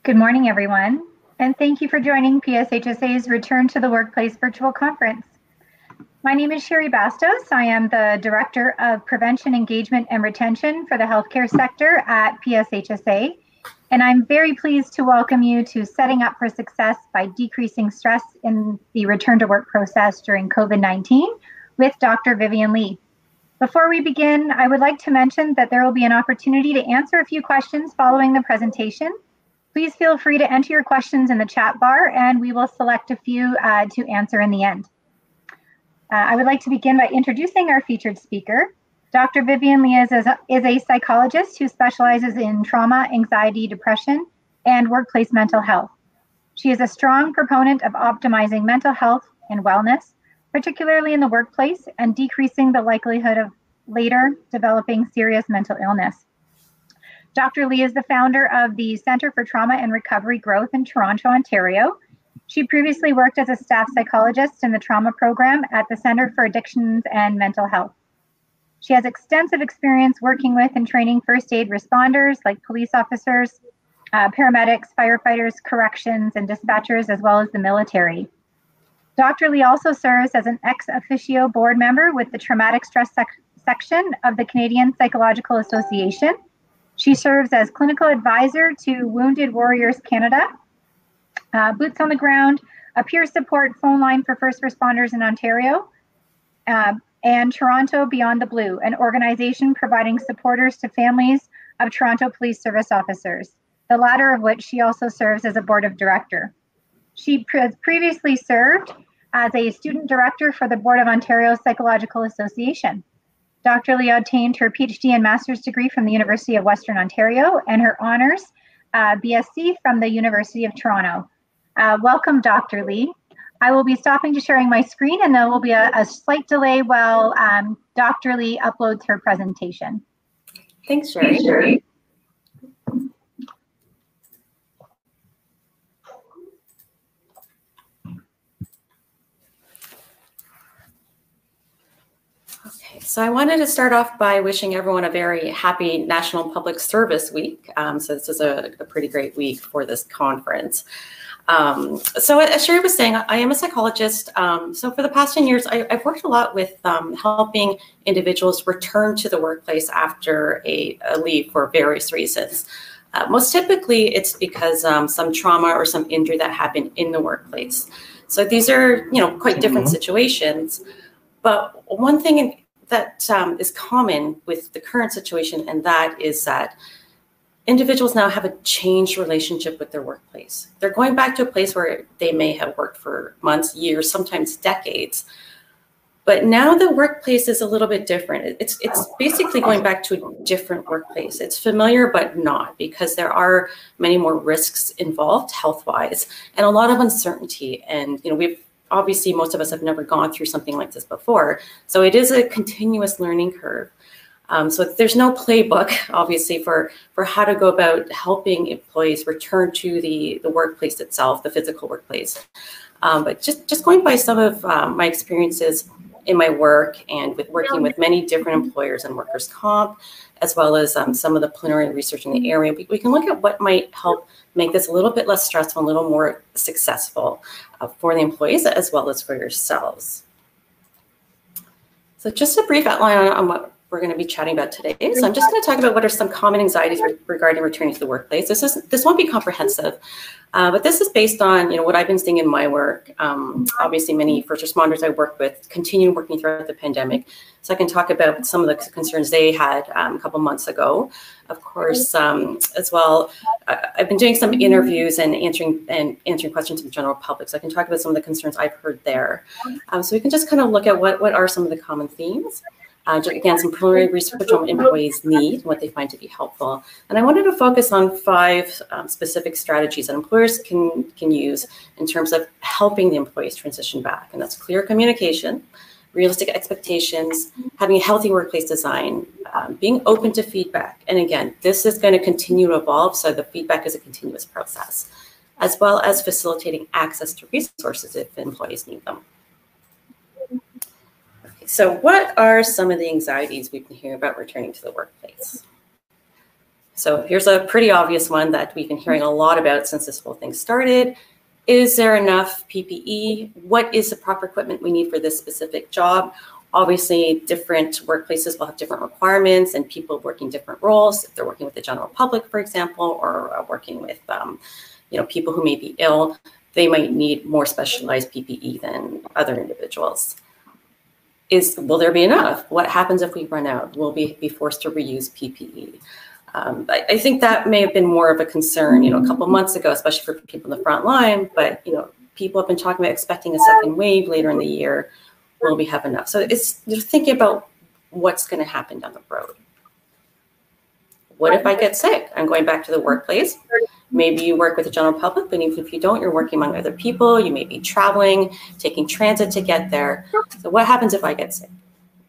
Good morning, everyone, and thank you for joining PSHSA's Return to the Workplace virtual conference. My name is Sherry Bastos. I am the Director of Prevention, Engagement, and Retention for the healthcare sector at PSHSA, and I'm very pleased to welcome you to Setting Up for Success by Decreasing Stress in the Return to Work process during COVID-19 with Dr. Vivian Lee. Before we begin, I would like to mention that there will be an opportunity to answer a few questions following the presentation. Please feel free to enter your questions in the chat bar and we will select a few to answer in the end. I would like to begin by introducing our featured speaker. Dr. Vivian Lee is a psychologist who specializes in trauma, anxiety, depression, and workplace mental health. She is a strong proponent of optimizing mental health and wellness, particularly in the workplace, and decreasing the likelihood of later developing serious mental illness. Dr. Lee is the founder of the Center for Trauma and Recovery Growth in Toronto, Ontario. She previously worked as a staff psychologist in the trauma program at the Center for Addictions and Mental Health. She has extensive experience working with and training first aid responders like police officers, paramedics, firefighters, corrections, and dispatchers, as well as the military. Dr. Lee also serves as an ex officio board member with the Traumatic Stress section of the Canadian Psychological Association. She serves as clinical advisor to Wounded Warriors Canada, Boots on the Ground, a peer support phone line for first responders in Ontario, and Toronto Beyond the Blue, an organization providing supporters to families of Toronto Police Service officers, the latter of which she also serves as a board of director. She previously served as a student director for the Board of Ontario Psychological Association. Dr. Lee obtained her PhD and master's degree from the University of Western Ontario and her honors BSc from the University of Toronto. Welcome, Dr. Lee. I will be stopping to sharing my screen and there will be a slight delay while Dr. Lee uploads her presentation. Thanks, Sherry. Okay, so I wanted to start off by wishing everyone a very happy National Public Service Week. So this is a pretty great week for this conference. So as Sherry was saying, I am a psychologist. So for the past 10 years, I've worked a lot with helping individuals return to the workplace after a leave for various reasons. Most typically, it's because some trauma or some injury that happened in the workplace. So these are, quite different situations. But one thing that is common with the current situation, and that is that individuals now have a changed relationship with their workplace. They're going back to a place where they may have worked for months, years, sometimes decades. But now the workplace is a little bit different. It's basically going back to a different workplace. It's familiar, but not, because there are many more risks involved health-wise and a lot of uncertainty. And, obviously, most of us have never gone through something like this before. So it is a continuous learning curve. So there's no playbook, obviously, for how to go about helping employees return to the workplace itself, the physical workplace. But just going by some of my experiences in my work and with working with many different employers and workers' comp, as well as some of the preliminary research in the area, we can look at what might help make this a little bit less stressful, a little more successful for the employees as well as for yourselves. So just a brief outline on what we're going to be chatting about today. So I'm just going to talk about what are some common anxieties regarding returning to the workplace. This won't be comprehensive, but this is based on what I've been seeing in my work. Obviously, many first responders I work with continue working throughout the pandemic. So I can talk about some of the concerns they had a couple months ago. Of course, as well, I've been doing some interviews and answering questions from the general public. So I can talk about some of the concerns I've heard there. So we can just kind of look at what are some of the common themes. Again, some preliminary research on what employees need, what they find to be helpful. And I wanted to focus on 5 specific strategies that employers can use in terms of helping the employees transition back. And that's clear communication, realistic expectations, having a healthy workplace design, being open to feedback. And again, this is going to continue to evolve, so the feedback is a continuous process, as well as facilitating access to resources if employees need them. So what are some of the anxieties we can hear about returning to the workplace? So here's a pretty obvious one that we've been hearing a lot about since this whole thing started. Is there enough PPE? What is the proper equipment we need for this specific job? Obviously, different workplaces will have different requirements and people working different roles. If they're working with the general public, for example, or working with people who may be ill, they might need more specialized PPE than other individuals. Will there be enough? What happens if we run out? Will we be forced to reuse PPE? I think that may have been more of a concern, a couple months ago, especially for people in the front line. But people have been talking about expecting a second wave later in the year. Will we have enough? So you're thinking about what's going to happen down the road. What if I get sick? I'm going back to the workplace. Maybe you work with the general public, but even if you don't, you're working among other people. You may be traveling, taking transit to get there. So what happens if I get sick?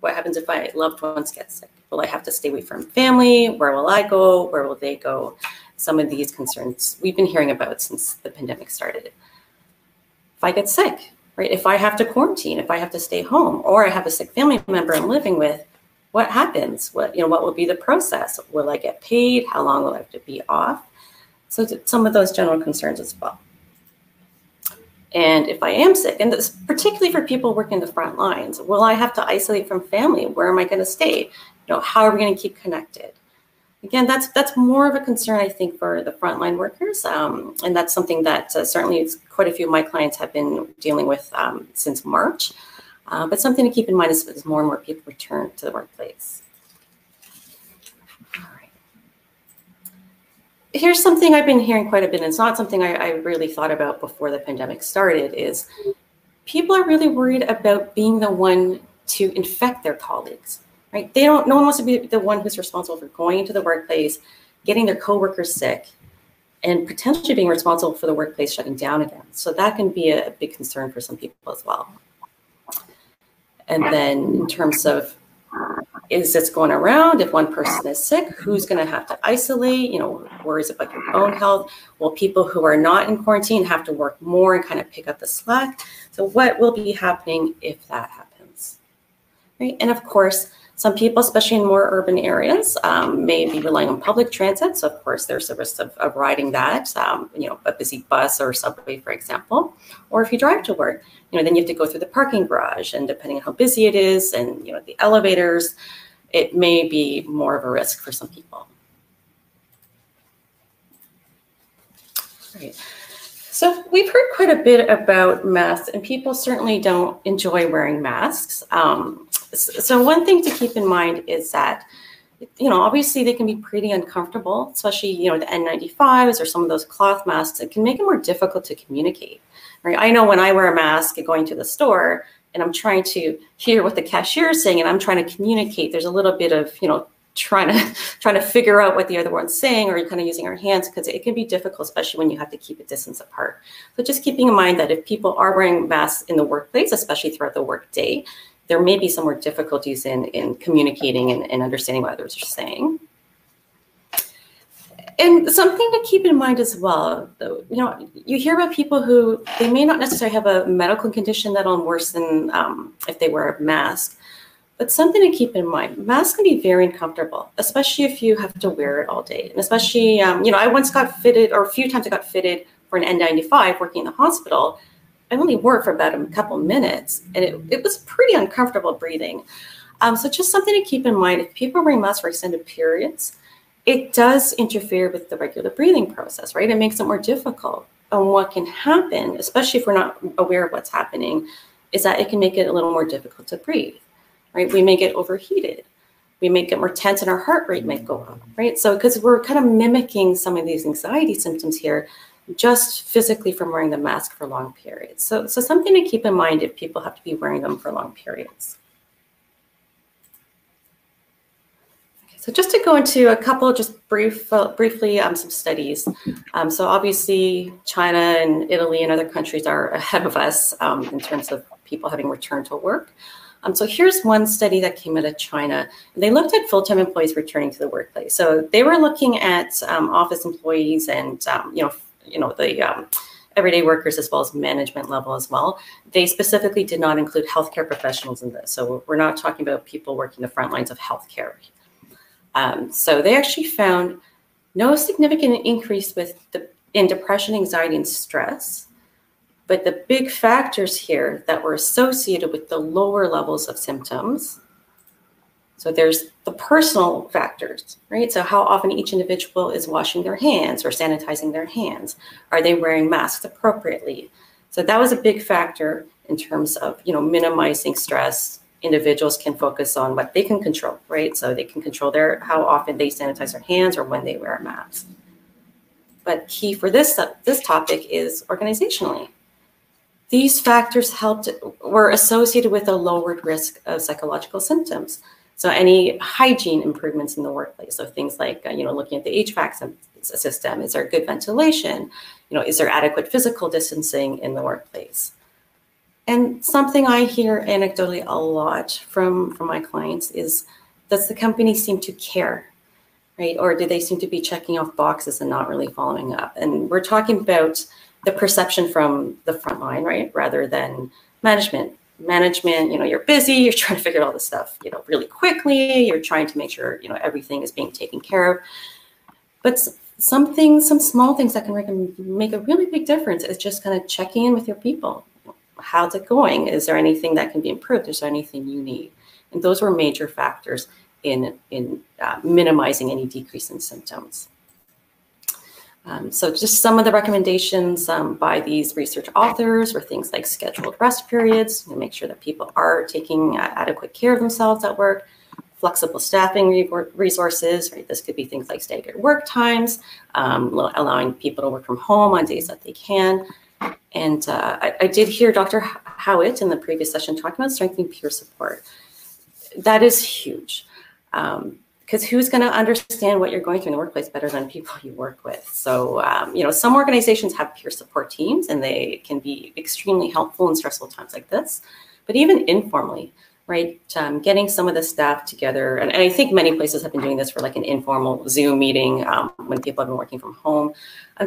What happens if my loved ones get sick? Will I have to stay away from family? Where will I go? Where will they go? Some of these concerns we've been hearing about since the pandemic started. If I get sick, right? If I have to quarantine, if I have to stay home, or I have a sick family member I'm living with, what happens? What will be the process? Will I get paid? How long will I have to be off? So some of those general concerns as well. And if I am sick, and this particularly for people working the front lines, will I have to isolate from family? Where am I going to stay? How are we going to keep connected? Again, that's more of a concern, I think, for the frontline workers. And that's something that certainly quite a few of my clients have been dealing with since March. But something to keep in mind as more and more people return to the workplace. All right. Here's something I've been hearing quite a bit, and it's not something I really thought about before the pandemic started, is people are really worried about being the one to infect their colleagues, right? No one wants to be the one who's responsible for going into the workplace, getting their coworkers sick, and potentially being responsible for the workplace shutting down again. So that can be a big concern for some people as well. And then in terms of, is this going around? If one person is sick, who's going to have to isolate? Worries about your own health. Will people who are not in quarantine have to work more and kind of pick up the slack? So what will be happening if that happens? Right? And of course, some people, especially in more urban areas, may be relying on public transit. So of course, there's a risk of riding that, a busy bus or subway, for example. Or if you drive to work, then you have to go through the parking garage, and depending on how busy it is and the elevators, it may be more of a risk for some people. Right. So we've heard quite a bit about masks, and people certainly don't enjoy wearing masks. So one thing to keep in mind is that, obviously they can be pretty uncomfortable, especially, the N95s or some of those cloth masks. It can make it more difficult to communicate. Right? I know when I wear a mask going to the store and I'm trying to hear what the cashier is saying and I'm trying to communicate, there's a little bit of, trying to figure out what the other one's saying, or kind of using our hands, because it can be difficult, especially when you have to keep a distance apart. So just keeping in mind that if people are wearing masks in the workplace, especially throughout the workday, there may be some more difficulties in communicating and understanding what others are saying. And something to keep in mind as well, though, you hear about people who, they may not necessarily have a medical condition that'll worsen if they wear a mask, but something to keep in mind, masks can be very uncomfortable, especially if you have to wear it all day. And especially, I once got fitted, or a few times I got fitted for an N95 working in the hospital. I only wore it for about a couple minutes, and it was pretty uncomfortable breathing. So just something to keep in mind, if people are wearing masks for extended periods, it does interfere with the regular breathing process, right? It makes it more difficult. And what can happen, especially if we're not aware of what's happening, is that it can make it a little more difficult to breathe, right? We may get overheated. We may get more tense and our heart rate might go up, right? So because we're kind of mimicking some of these anxiety symptoms here, just physically from wearing the mask for long periods. So something to keep in mind if people have to be wearing them for long periods. So just to go into a couple, just briefly, some studies. So obviously, China and Italy and other countries are ahead of us in terms of people having returned to work. So here's one study that came out of China. They looked at full-time employees returning to the workplace. So they were looking at office employees and the everyday workers as well as management level as well. They specifically did not include healthcare professionals in this. So we're not talking about people working the front lines of healthcare. So they actually found No significant increase in depression, anxiety, and stress. But the big factors here that were associated with the lower levels of symptoms. So there's the personal factors, right? So how often each individual is washing their hands or sanitizing their hands? Are they wearing masks appropriately? So that was a big factor in terms of, minimizing stress. Individuals can focus on what they can control, right? So they can control how often they sanitize their hands or when they wear a mask. But key for this topic is organizationally. These factors were associated with a lowered risk of psychological symptoms. So any hygiene improvements in the workplace, so things like, looking at the HVAC system, is there good ventilation? Is there adequate physical distancing in the workplace? And something I hear anecdotally a lot from my clients is, does the company seem to care, right? Or do they seem to be checking off boxes and not really following up? And we're talking about the perception from the front line, right? Rather than management. Management, you're busy, you're trying to figure all this stuff, really quickly. You're trying to make sure, everything is being taken care of. But some small things that can make a really big difference is just kind of checking in with your people. How's it going? Is there anything that can be improved? Is there anything you need? And those were major factors in minimizing any decrease in symptoms. So just some of the recommendations by these research authors were things like scheduled rest periods, to make sure that people are taking adequate care of themselves at work, flexible staffing resources, right? This could be things like staggered work times, allowing people to work from home on days that they can. And I did hear Dr. Howitt in the previous session talking about strengthening peer support. That is huge. Because who's going to understand what you're going through in the workplace better than people you work with? So, some organizations have peer support teams, and they can be extremely helpful in stressful times like this. But even informally, right, getting some of the staff together, and I think many places have been doing this for like an informal Zoom meeting when people have been working from home,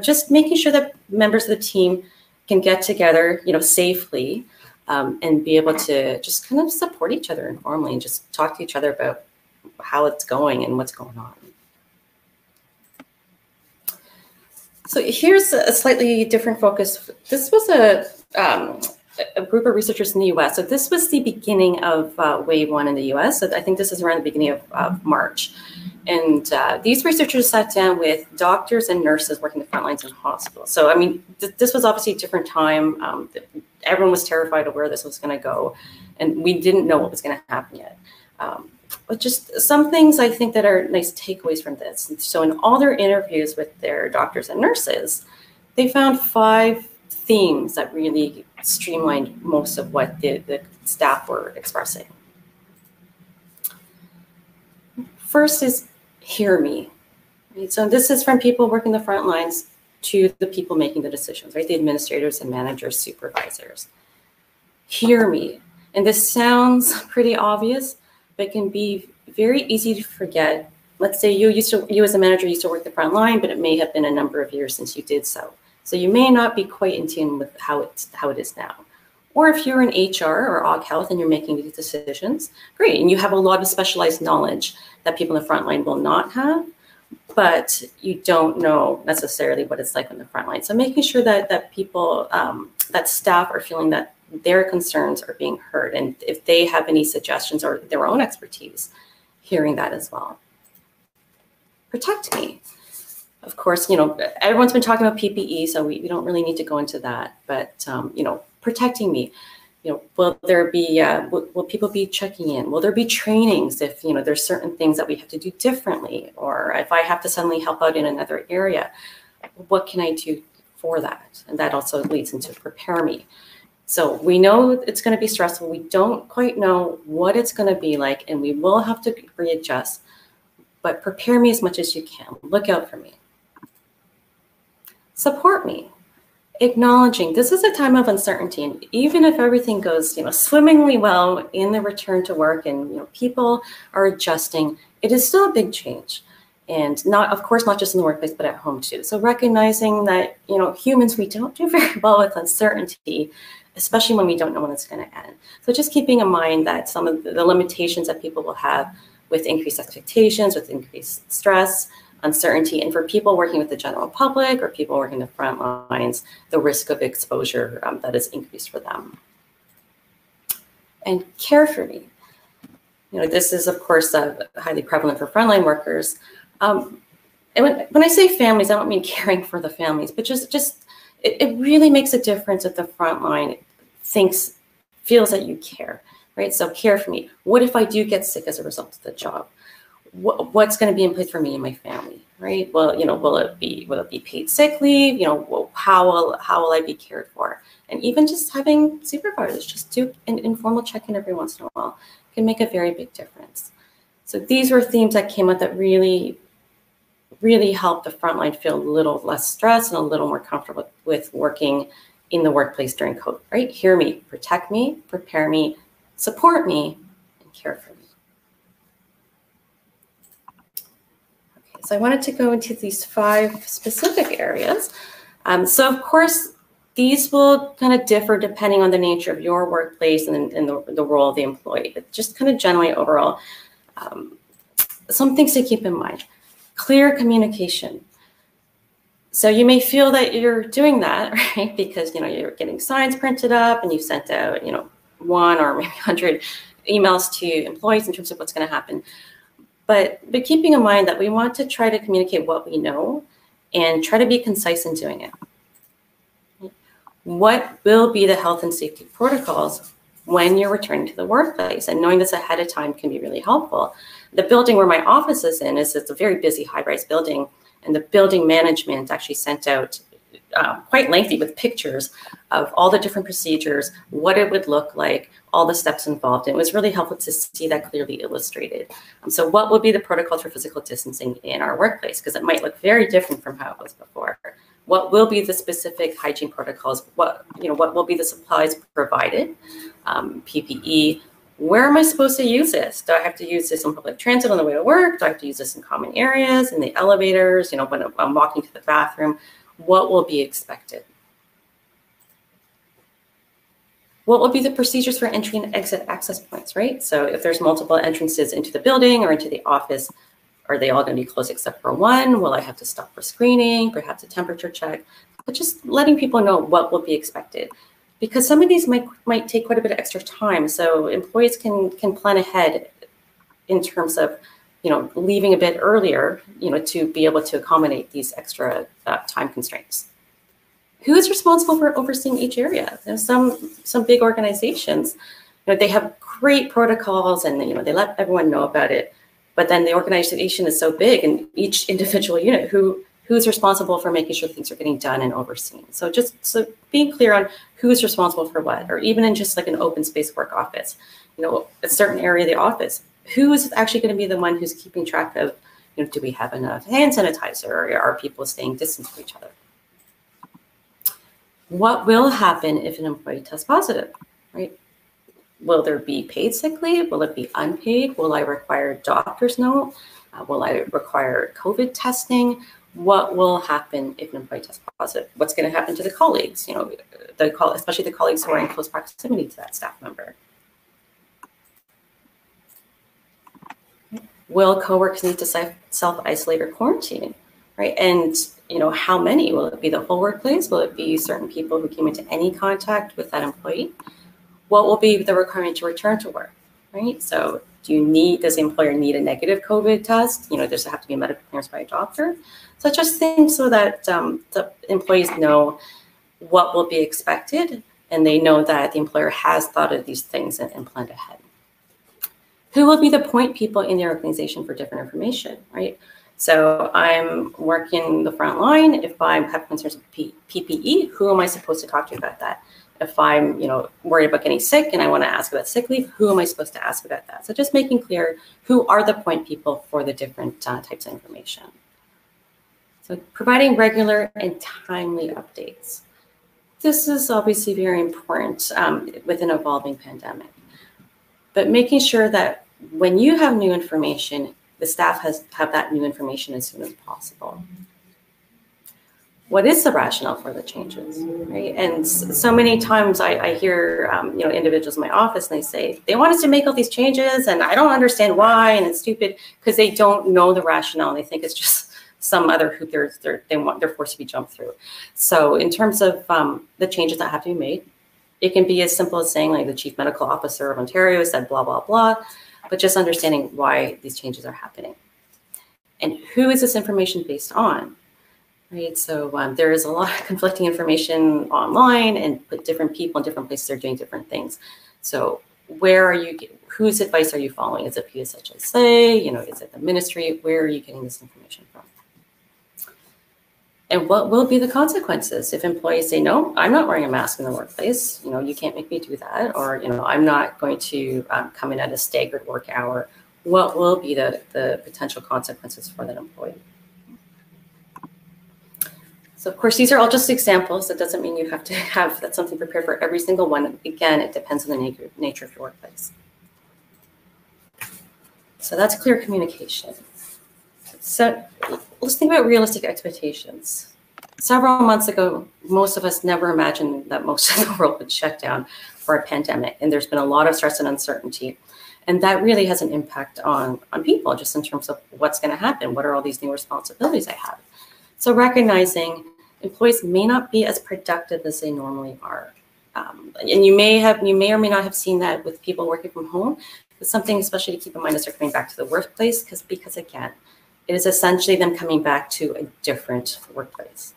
just making sure that members of the team can get together, safely, and be able to just kind of support each other informally and just talk to each other about how it's going and what's going on. So here's a slightly different focus. This was a group of researchers in the US. So this was the beginning of wave 1 in the US. So I think this is around the beginning of March. And these researchers sat down with doctors and nurses working the front lines in hospitals. So, this was obviously a different time. Everyone was terrified of where this was going to go. And we didn't know what was going to happen yet. But just some things I think that are nice takeaways from this. So in all their interviews with their doctors and nurses, they found 5 themes that really streamlined most of what the staff were expressing. First is hear me. Right? So this is from people working the front lines to the people making the decisions, right? The administrators and managers, supervisors. Hear me. And this sounds pretty obvious, but can be very easy to forget. Let's say you as a manager used to work the front line, but it may have been a number of years since you did so. So you may not be quite in tune with how it is now. Or if you're in HR or Org Health and you're making these decisions, great. And you have a lot of specialized knowledge that people in the front line will not have, but you don't know necessarily what it's like on the front line. So making sure that people, that staff are feeling that their concerns are being heard. And if they have any suggestions or their own expertise, hearing that as well. Protect me. Of course, everyone's been talking about PPE, so we don't really need to go into that. But, protecting me, will there be, will people be checking in? Will there be trainings if, there's certain things that we have to do differently? Or if I have to suddenly help out in another area, what can I do for that? And that also leads into prepare me. So we know it's going to be stressful. We don't quite know what it's going to be like, and we will have to readjust. But prepare me as much as you can. Look out for me. Support me. Acknowledging this is a time of uncertainty, and even if everything goes, swimmingly well in the return to work, and people are adjusting, it is still a big change, and of course, not just in the workplace, but at home too. So recognizing that humans, we don't do very well with uncertainty, especially when we don't know when it's going to end. So just keeping in mind that some of the limitations that people will have with increased expectations, with increased stress, uncertainty, and for people working with the general public or people working the front lines, the risk of exposure that is increased for them. And care for me. This is, of course, highly prevalent for frontline workers. And when I say families, I don't mean caring for the families, but it really makes a difference if the frontline feels that you care, right? So care for me. What if I do get sick as a result of the job? What's going to be in place for me and my family, right? Well, will it be paid sick leave? How will I be cared for? And even just having supervisors just do an informal check-in every once in a while can make a very big difference. So these were themes that came up that really helped the frontline feel a little less stressed and a little more comfortable with working in the workplace during COVID, right? Hear me, protect me, prepare me, support me, and care for me. Okay, so I wanted to go into these 5 specific areas. So of course, these will kind of differ depending on the nature of your workplace and the role of the employee, but just kind of generally overall, some things to keep in mind. Clear communication. So you may feel that you're doing that, right? Because, you're getting signs printed up and you sent out, 1 or maybe 100 emails to employees in terms of what's going to happen. But keeping in mind that we want to try to communicate what we know and try to be concise in doing it. What will be the health and safety protocols when you're returning to the workplace? And knowing this ahead of time can be really helpful. The building where my office is in it's a very busy high-rise building, and the building management actually sent out quite lengthy with pictures of all the different procedures, what it would look like, all the steps involved. And it was really helpful to see that clearly illustrated. So what will be the protocols for physical distancing in our workplace? Because it might look very different from how it was before. What will be the specific hygiene protocols? What will be the supplies provided? PPE. Where am I supposed to use this? Do I have to use this on public transit on the way to work? Do I have to use this in common areas, in the elevators? When I'm walking to the bathroom, what will be expected? What will be the procedures for entry and exit access points, right? So if there's multiple entrances into the building or into the office, are they all going to be closed except for one? Will I have to stop for screening, perhaps a temperature check? But just letting people know what will be expected. Because some of these might take quite a bit of extra time. So employees can plan ahead in terms of, leaving a bit earlier, to be able to accommodate these extra time constraints. Who is responsible for overseeing each area? There's some big organizations, they have great protocols and they let everyone know about it. But then the organization is so big, and each individual unit, who's responsible for making sure things are getting done and overseen. So being clear on who's responsible for what, or even in just like an open space work office, a certain area of the office, who is actually going to be the one who's keeping track of, do we have enough hand sanitizer, or are people staying distant from each other? What will happen if an employee tests positive, right? Will there be paid sick leave? Will it be unpaid? Will I require a doctor's note? Will I require COVID testing? What will happen if an employee tests positive? What's going to happen to the colleagues, especially the colleagues who are in close proximity to that staff member? Will coworkers need to self-isolate or quarantine, right? And, how many? Will it be the whole workplace? Will it be certain people who came into any contact with that employee? What will be the requirement to return to work, right? So does the employer need a negative COVID test? Does it have to be a medical clearance by a doctor? So just things so that the employees know what will be expected, and they know that the employer has thought of these things and planned ahead. Who will be the point people in the organization for different information, right? So I'm working the front line. If I have concerns with PPE, who am I supposed to talk to about that? If I'm, worried about getting sick and I want to ask about sick leave, who am I supposed to ask about that? So just making clear who are the point people for the different types of information. So providing regular and timely updates. This is obviously very important with an evolving pandemic. But making sure that when you have new information, the staff have that new information as soon as possible. What is the rationale for the changes, right? And so many times I hear, individuals in my office, and they say, they want us to make all these changes and I don't understand why, and it's stupid, because they don't know the rationale. And they think it's just some other hoop they're forced to be jumped through. So in terms of the changes that have to be made, it can be as simple as saying like the Chief Medical Officer of Ontario said blah, blah, blah, but just understanding why these changes are happening. And who is this information based on? Right, so there is a lot of conflicting information online, and different people in different places are doing different things. So whose advice are you following? Is it PSHSA? Is it the ministry? Where are you getting this information from? And what will be the consequences if employees say, no, I'm not wearing a mask in the workplace. You can't make me do that. Or, I'm not going to come in at a staggered work hour. What will be the potential consequences for that employee? So of course, these are all just examples. That doesn't mean you have to have something prepared for every single one. Again, it depends on the nature of your workplace. So that's clear communication. So let's think about realistic expectations. Several months ago, most of us never imagined that most of the world would shut down for a pandemic. And there's been a lot of stress and uncertainty. And that really has an impact on people, just in terms of what's going to happen. What are all these new responsibilities I have? So recognizing employees may not be as productive as they normally are. And you may or may not have seen that with people working from home. It's something especially to keep in mind as they're coming back to the workplace, because again, it is essentially them coming back to a different workplace.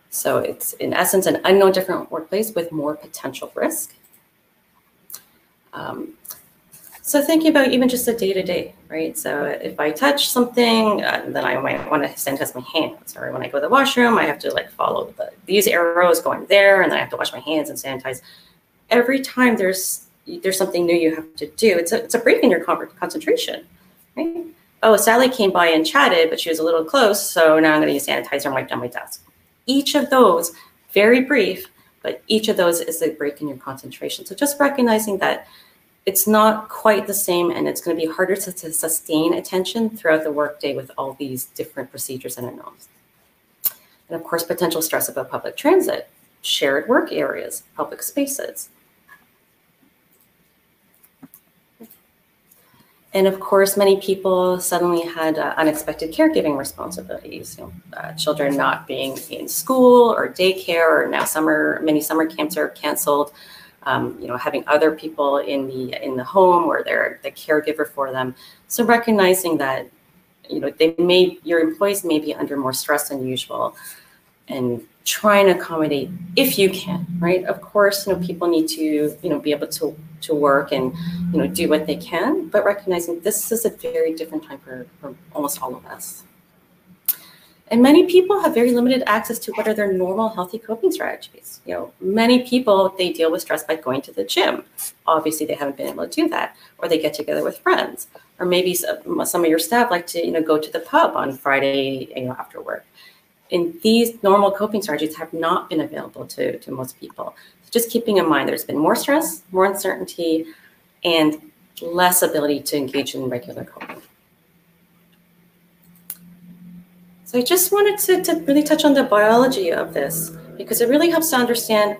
So it's in essence an unknown different workplace with more potential risk. So thinking about even just the day-to-day, right? So if I touch something, then I might want to sanitize my hands. Or when I go to the washroom, I have to follow these arrows going there, and then I have to wash my hands and sanitize. Every time there's something new you have to do, it's a break in your concentration, right? Oh, Sally came by and chatted, but she was a little close, so now I'm going to use sanitizer and wipe down my desk. Each of those, very brief, but each of those is a break in your concentration. So just recognizing that it's not quite the same, and it's going to be harder to sustain attention throughout the workday with all these different procedures and unknowns. And of course, potential stress about public transit, shared work areas, public spaces. And of course, many people suddenly had unexpected caregiving responsibilities. Children not being in school or daycare, or now many summer camps are canceled. Having other people in the home, or they're the caregiver for them. So recognizing that, your employees may be under more stress than usual, and try and accommodate if you can, right? Of course, people need to, be able to work and, do what they can, but recognizing this is a very different time for almost all of us. And many people have very limited access to what are their normal healthy coping strategies. Many people, they deal with stress by going to the gym. Obviously, they haven't been able to do that, or they get together with friends, or maybe some of your staff like to, go to the pub on Friday, after work. And these normal coping strategies have not been available to most people. So just keeping in mind, there's been more stress, more uncertainty, and less ability to engage in regular coping. So I just wanted to really touch on the biology of this, because it really helps to understand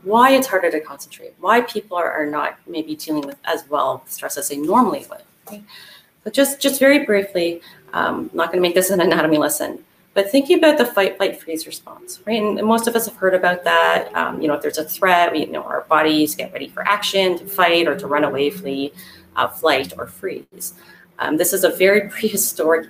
why it's harder to concentrate, why people are not maybe dealing with as well stress as they normally would. Right? But just very briefly, I'm not going to make this an anatomy lesson, but thinking about the fight, flight, freeze response, right? And most of us have heard about that. If there's a threat, our bodies get ready for action, to fight or to run away, flee, flight, or freeze. This is a very prehistoric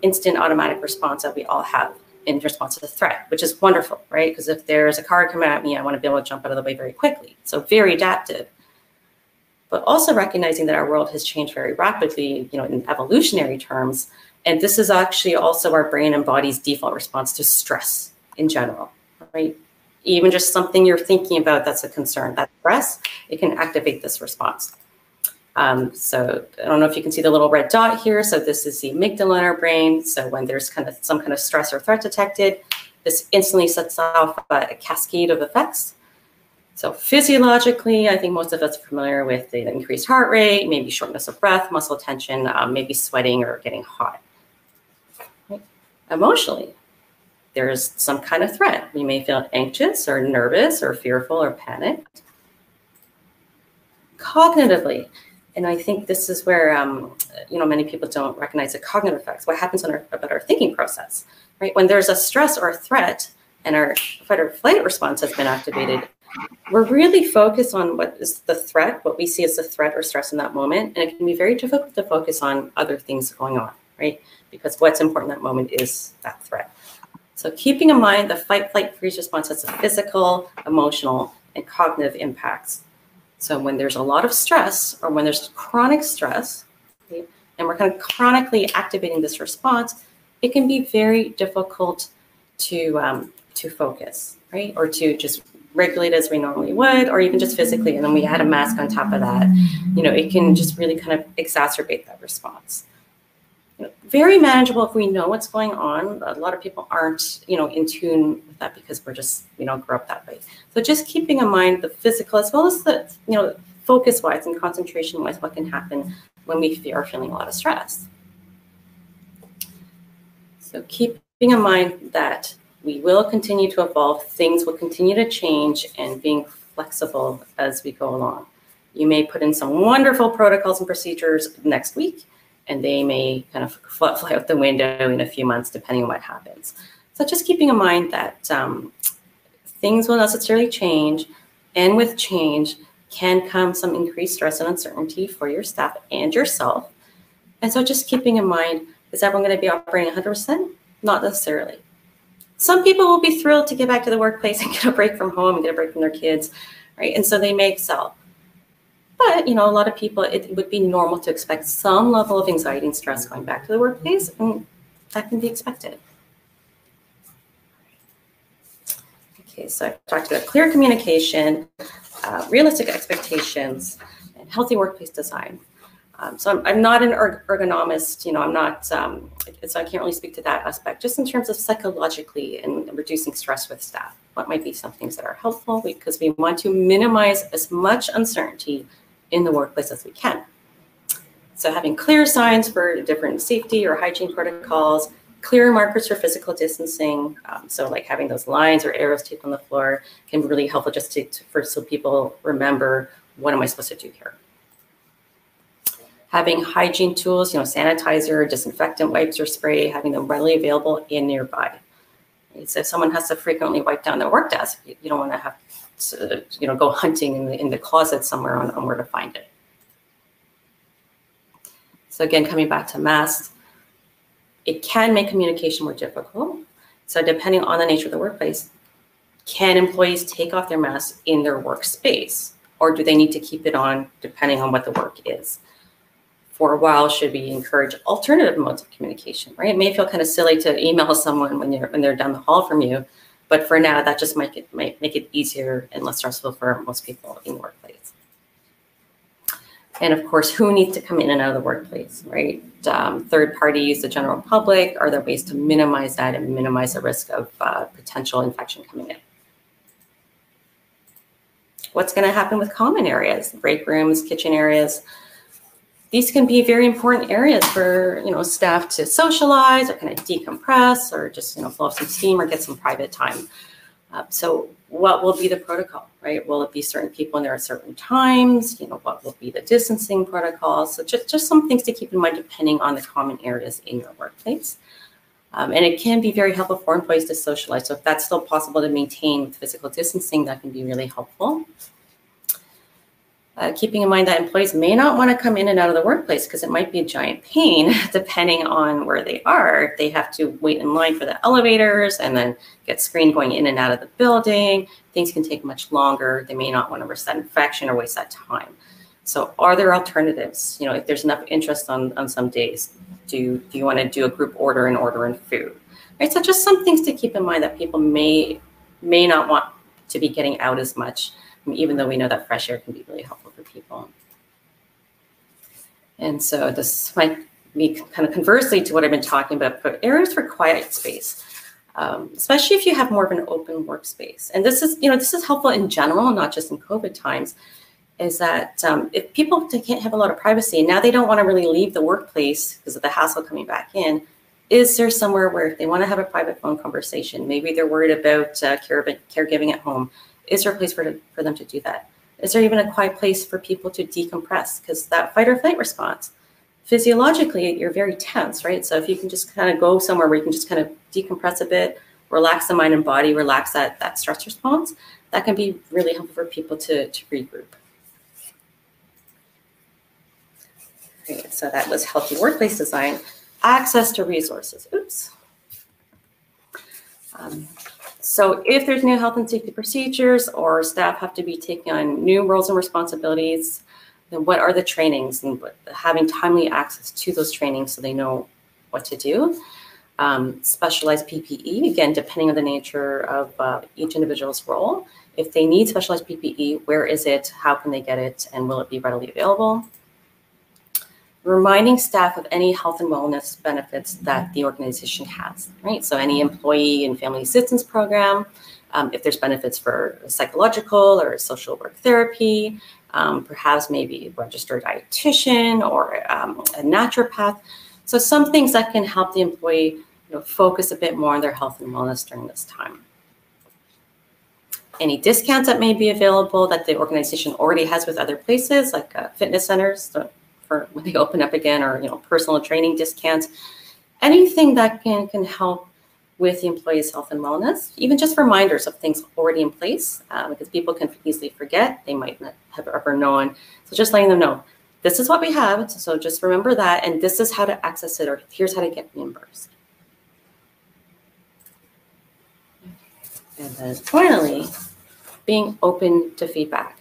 instant automatic response that we all have in response to the threat, which is wonderful, right? Because if there's a car coming at me, I want to be able to jump out of the way very quickly. So very adaptive. But also recognizing that our world has changed very rapidly, in evolutionary terms. And this is actually also our brain and body's default response to stress in general, right? Even just something you're thinking about that's a concern, that stress, it can activate this response. So I don't know if you can see the little red dot here. So this is the amygdala in our brain. So when there's some kind of stress or threat detected, this instantly sets off a cascade of effects. So physiologically, I think most of us are familiar with the increased heart rate, maybe shortness of breath, muscle tension, maybe sweating or getting hot. Right? Emotionally, there's some kind of threat. We may feel anxious or nervous or fearful or panicked. Cognitively, And I think this is where, many people don't recognize the cognitive effects, what happens about our thinking process, right? When there's a stress or a threat and our fight or flight response has been activated, we're really focused on what is the threat, what we see as the threat or stress in that moment. And it can be very difficult to focus on other things going on, right? Because what's important in that moment is that threat. So keeping in mind the fight, flight, freeze response has a physical, emotional, and cognitive impacts. So when there's a lot of stress or when there's chronic stress, okay, and we're kind of chronically activating this response, it can be very difficult to focus, right? Or to just regulate as we normally would, or even just physically. And then we add a mask on top of that, it can just really kind of exacerbate that response. Very manageable if we know what's going on. A lot of people aren't, in tune with that because we're just, grew up that way. So just keeping in mind the physical as well as the, focus-wise and concentration-wise, what can happen when we are feeling a lot of stress. So keeping in mind that we will continue to evolve, things will continue to change, and being flexible as we go along. You may put in some wonderful protocols and procedures next week, and they may kind of fly out the window in a few months, depending on what happens. So just keeping in mind that things will necessarily change, and with change can come some increased stress and uncertainty for your staff and yourself. And so just keeping in mind, is everyone going to be operating 100%? Not necessarily. Some people will be thrilled to get back to the workplace and get a break from home and get a break from their kids, right? And so they may excel. But, a lot of people, it would be normal to expect some level of anxiety and stress going back to the workplace, and that can be expected. Okay, so I've talked about clear communication, realistic expectations, and healthy workplace design. So I'm not an ergonomist, I'm not, so I can't really speak to that aspect, just in terms of psychologically and reducing stress with staff. What might be some things that are helpful, because we want to minimize as much uncertainty in the workplace as we can. So having clear signs for different safety or hygiene protocols, clear markers for physical distancing. So like having those lines or arrows taped on the floor can be really helpful just so people remember, what am I supposed to do here? Having hygiene tools, sanitizer, disinfectant wipes or spray, having them readily available and nearby. So if someone has to frequently wipe down their work desk, you don't want to have to, go hunting in the closet somewhere on where to find it. So again, coming back to masks, it can make communication more difficult. So depending on the nature of the workplace, can employees take off their masks in their workspace, or do they need to keep it on depending on what the work is? For a while, should we encourage alternative modes of communication, right? It may feel kind of silly to email someone when they're down the hall from you, but for now, that just might make it easier and less stressful for most people in the workplace. And of course, who needs to come in and out of the workplace, right? Third parties, the general public, are there ways to minimize that and minimize the risk of potential infection coming in? What's going to happen with common areas, break rooms, kitchen areas? These can be very important areas for staff to socialize or kind of decompress or just blow off some steam or get some private time. So what will be the protocol, right? Will it be certain people in there at certain times? What will be the distancing protocols? So just some things to keep in mind depending on the common areas in your workplace. And it can be very helpful for employees to socialize. So if that's still possible to maintain with physical distancing, that can be really helpful. Keeping in mind that employees may not want to come in and out of the workplace because it might be a giant pain depending on where they are. If they have to wait in line for the elevators and then get screened going in and out of the building, things can take much longer. They may not want to risk that infection or waste that time. So are there alternatives? If there's enough interest on some days, do you want to do a group order and order in food? Right. So just some things to keep in mind that people may not want to be getting out as much, even though we know that fresh air can be really helpful for people. And so this might be kind of conversely to what I've been talking about, but areas for quiet space, especially if you have more of an open workspace. And this is helpful in general, not just in COVID times, is that if people can't have a lot of privacy, now they don't want to really leave the workplace because of the hassle coming back in. Is there somewhere where if they want to have a private phone conversation, maybe they're worried about caregiving at home, is there a place for them to do that? Is there even a quiet place for people to decompress? Because that fight or flight response, physiologically, you're very tense, right? So if you can just kind of go somewhere where you can just kind of decompress a bit, relax the mind and body, relax that stress response, that can be really helpful for people to regroup. Right, so that was healthy workplace design. Access to resources. Oops. So if there's new health and safety procedures or staff have to be taking on new roles and responsibilities, then what are the trainings, and having timely access to those trainings so they know what to do. Specialized PPE, again, depending on the nature of each individual's role. If they need specialized PPE, where is it? How can they get it? And will it be readily available? Reminding staff of any health and wellness benefits that the organization has, right? So any employee and family assistance program, if there's benefits for psychological or social work therapy, perhaps maybe a registered dietitian or a naturopath. So some things that can help the employee focus a bit more on their health and wellness during this time. Any discounts that may be available that the organization already has with other places, like fitness centers, for when they open up again, or personal training discounts, anything that can help with the employee's health and wellness, even just reminders of things already in place, because people can easily forget, they might not have ever known. So just letting them know, this is what we have, so just remember that, and this is how to access it, or here's how to get reimbursed. And then finally, being open to feedback.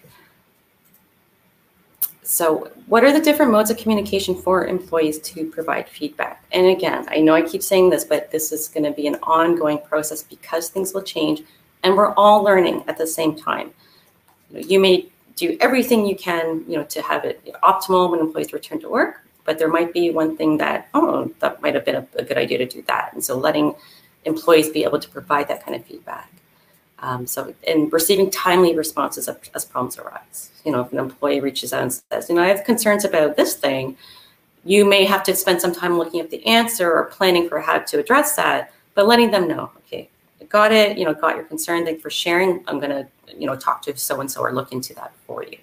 So what are the different modes of communication for employees to provide feedback? And again, I know I keep saying this, but this is going to be an ongoing process because things will change and we're all learning at the same time. You may do everything you can, to have it optimal when employees return to work, but there might be one thing that, that might have been a good idea to do that. And so letting employees be able to provide that kind of feedback. And receiving timely responses as problems arise. If an employee reaches out and says, I have concerns about this thing, you may have to spend some time looking at the answer or planning for how to address that, but letting them know, okay, I got it, got your concern, thanks for sharing. I'm going to, talk to so-and-so or look into that for you,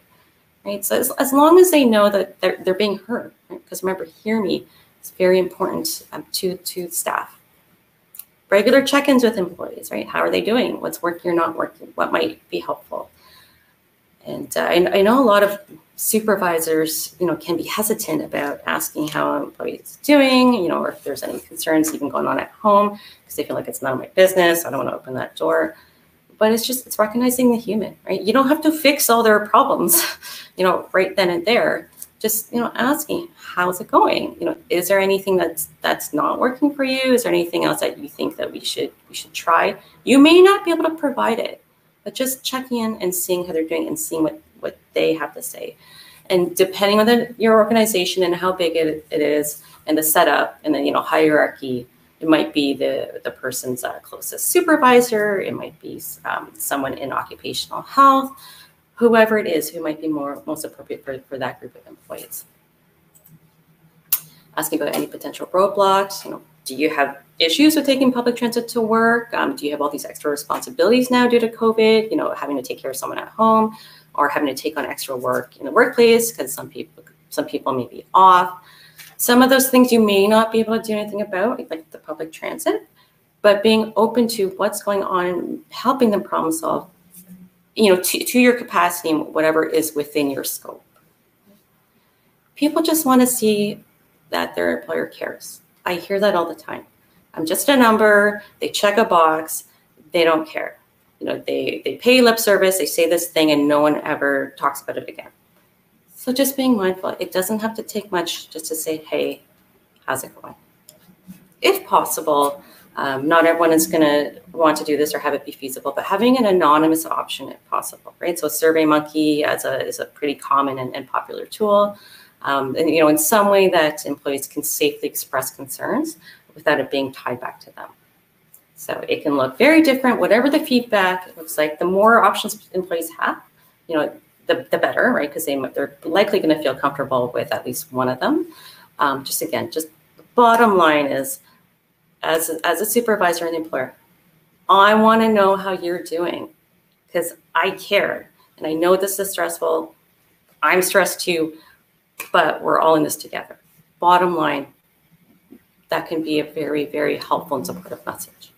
right? So as long as they know that they're being heard, right? Because remember, hear me is very important to staff. Regular check-ins with employees, right? How are they doing? What's working or not working? What might be helpful? And I know a lot of supervisors, can be hesitant about asking how an employee is doing, or if there's any concerns even going on at home, because they feel like it's none of my business. I don't want to open that door. But it's recognizing the human, right? You don't have to fix all their problems, right then and there. Just, asking, how's it going? Is there anything that's not working for you? Is there anything else that you think that we should try? You may not be able to provide it, but just checking in and seeing how they're doing and seeing what they have to say. And depending on your organization and how big it is and the setup and the hierarchy, it might be the person's closest supervisor. It might be someone in occupational health, whoever it is who might be most appropriate for that group of employees. Asking about any potential roadblocks. Do you have issues with taking public transit to work? Do you have all these extra responsibilities now due to COVID? Having to take care of someone at home, or having to take on extra work in the workplace because some people may be off. Some of those things you may not be able to do anything about, like the public transit, but being open to what's going on, helping them problem solve, to your capacity, whatever is within your scope. People just want to see that their employer cares. I hear that all the time. I'm just a number, they check a box, they don't care. They pay lip service, they say this thing and no one ever talks about it again. So just being mindful, it doesn't have to take much just to say, hey, how's it going? If possible, not everyone is going to want to do this or have it be feasible, but having an anonymous option if possible, right? So SurveyMonkey is a pretty common and popular tool. And in some way that employees can safely express concerns without it being tied back to them. So it can look very different, whatever the feedback looks like. The more options employees have, the better, right? Because they're likely going to feel comfortable with at least one of them. Just the bottom line is, as a supervisor and employer, I want to know how you're doing because I care. and I know this is stressful. I'm stressed too, but we're all in this together. Bottom line, that can be a very, very helpful and supportive message.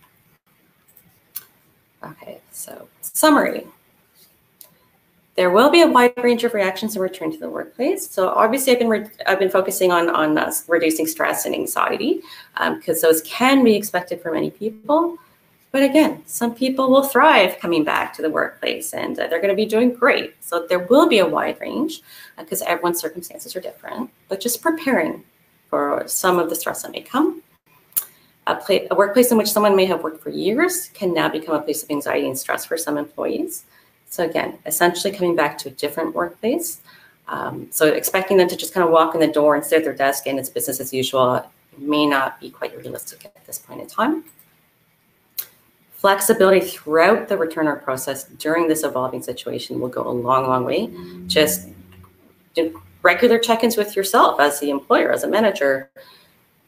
Okay, so summary. There will be a wide range of reactions in return to the workplace. So obviously I've been focusing on reducing stress and anxiety because those can be expected for many people. But again, some people will thrive coming back to the workplace and they're going to be doing great. So there will be a wide range because everyone's circumstances are different, but just preparing for some of the stress that may come. A workplace in which someone may have worked for years can now become a place of anxiety and stress for some employees. So again, essentially coming back to a different workplace. So expecting them to just kind of walk in the door and sit at their desk and it's business as usual may not be quite realistic at this point in time. Flexibility throughout the return work process during this evolving situation will go a long, long way. Just do regular check-ins with yourself as the employer, as a manager.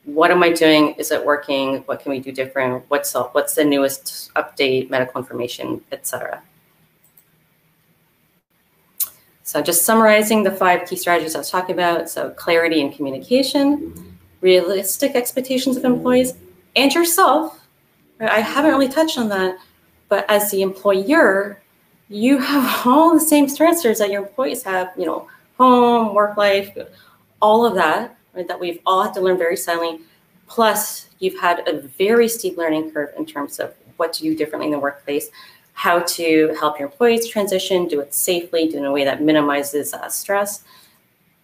What am I doing? Is it working? What can we do different? What's the newest update, medical information, etc. So just summarizing the 5 key strategies I was talking about. So clarity and communication, realistic expectations of employees and yourself. I haven't really touched on that, but as the employer, you have all the same stressors that your employees have, home, work life, all of that, right, that we've all had to learn very silently. Plus, you've had a very steep learning curve in terms of what to do differently in the workplace, how to help your employees transition, do it safely, do it in a way that minimizes stress.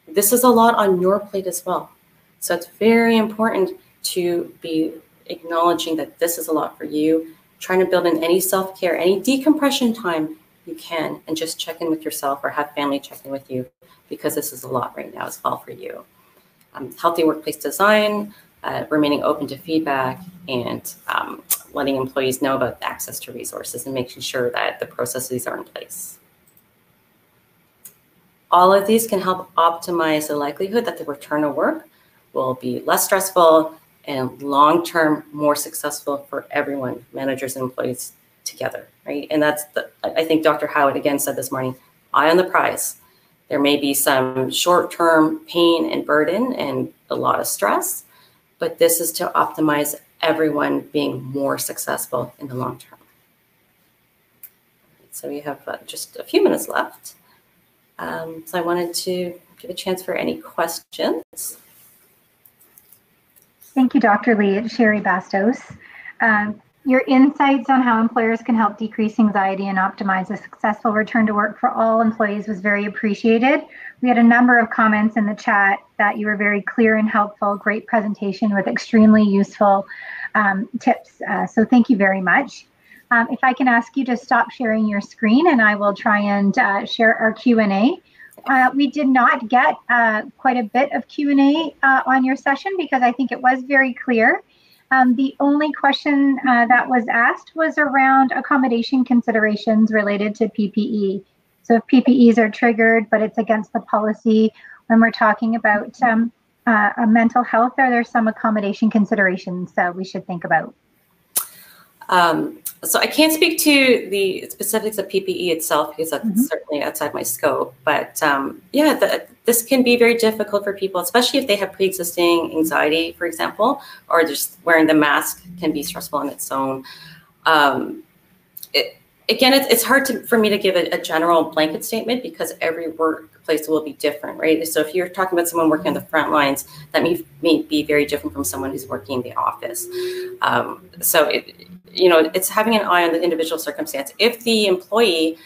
This is a lot on your plate as well. So it's very important to be acknowledging that this is a lot for you, trying to build in any self-care, any decompression time you can, and just check in with yourself or have family check in with you because this is a lot right now as well for you. Healthy workplace design, remaining open to feedback, and letting employees know about access to resources and making sure that the processes are in place. All of these can help optimize the likelihood that the return to work will be less stressful and long-term more successful for everyone, managers and employees together, right? And that's I think Dr. Howard again said this morning, eye on the prize. There may be some short-term pain and burden and a lot of stress, but this is to optimize everyone being more successful in the long term. So we have just a few minutes left. So I wanted to give a chance for any questions. Thank you, Dr. Lee. It's Sherry Bastos. Your insights on how employers can help decrease anxiety and optimize a successful return to work for all employees was very appreciated. We had a number of comments in the chat that you were very clear and helpful, great presentation with extremely useful tips. So thank you very much. If I can ask you to stop sharing your screen and I will try and share our Q&A. We did not get quite a bit of Q&A on your session because I think it was very clear. The only question that was asked was around accommodation considerations related to PPE. So if PPEs are triggered, but it's against the policy, when we're talking about mental health, are there some accommodation considerations that we should think about? So I can't speak to the specifics of PPE itself because that's certainly outside my scope. But this can be very difficult for people, especially if they have pre-existing anxiety, for example, or just wearing the mask can be stressful on its own. It's hard for me to give a general blanket statement because every workplace will be different, right? So if you're talking about someone working on the front lines, that may be very different from someone who's working in the office. It's having an eye on the individual circumstance. If the employee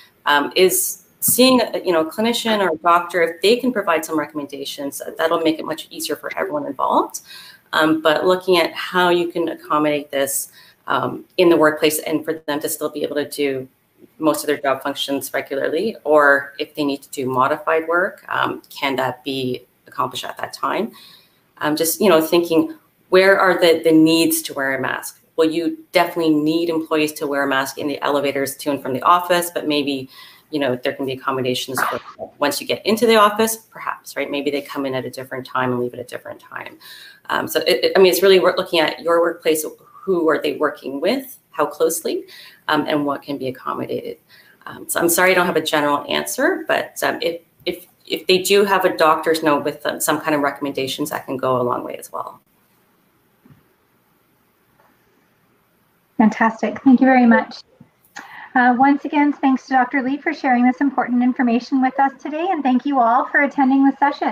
is seeing a clinician or a doctor, if they can provide some recommendations, that'll make it much easier for everyone involved. But looking at how you can accommodate this in the workplace and for them to still be able to do most of their job functions regularly, or if they need to do modified work, can that be accomplished at that time? Just thinking, where are the needs to wear a mask? Well, you definitely need employees to wear a mask in the elevators to and from the office, but maybe, there can be accommodations for once you get into the office, perhaps, right? Maybe they come in at a different time and leave at a different time. It's really looking at your workplace. Who are they working with? How closely? And what can be accommodated? So I'm sorry I don't have a general answer, but if they do have a doctor's note with some kind of recommendations, that can go a long way as well. Fantastic. Thank you very much. Once again, thanks to Dr. Lee for sharing this important information with us today, and thank you all for attending the session.